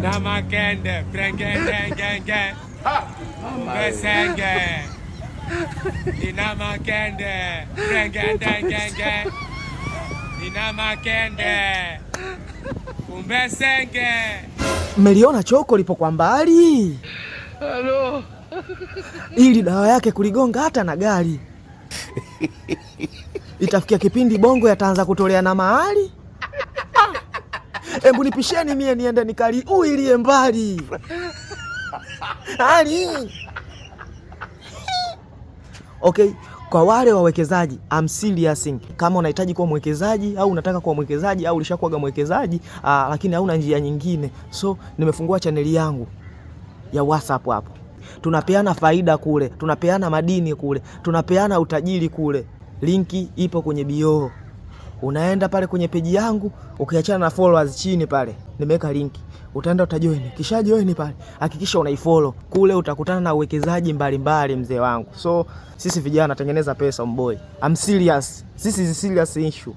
Ina makende, prengende, genge. Besenge. Ina makende, prengende, genge. Ina makende. Umbesenge. Mmeliona choko lipo kwa mbali? Halo. Ili dawa yake kuligonga hata na gari. Itafikia kipindi bongo yataanza kutolea na mahali. Embu nipisheni mie niende nikali uilie mbali. Hali. Okay, kwa wale wawekezaji, I'm serious. Kama unahitaji kuwa mwekezaji au unataka kuwa mwekezaji au ulishakuwa mwekezaji lakini hauna njia nyingine. So, nimefungua chaneli yangu ya WhatsApp hapo. Tunapeana faida kule, tunapeana madini kule, tunapeana utajiri kule. Linki ipo kwenye bio. Unaenda pale kwenye peji yangu, ukiachana na followers chini pale, nimeweka linki. Utaenda utajoin. Kisha join pale, hakikisha unaifollow. Kule utakutana na uwekezaji mbalimbali mzee wangu. So, sisi vijana tengeneza pesa mboy. I'm serious. This is a serious issue.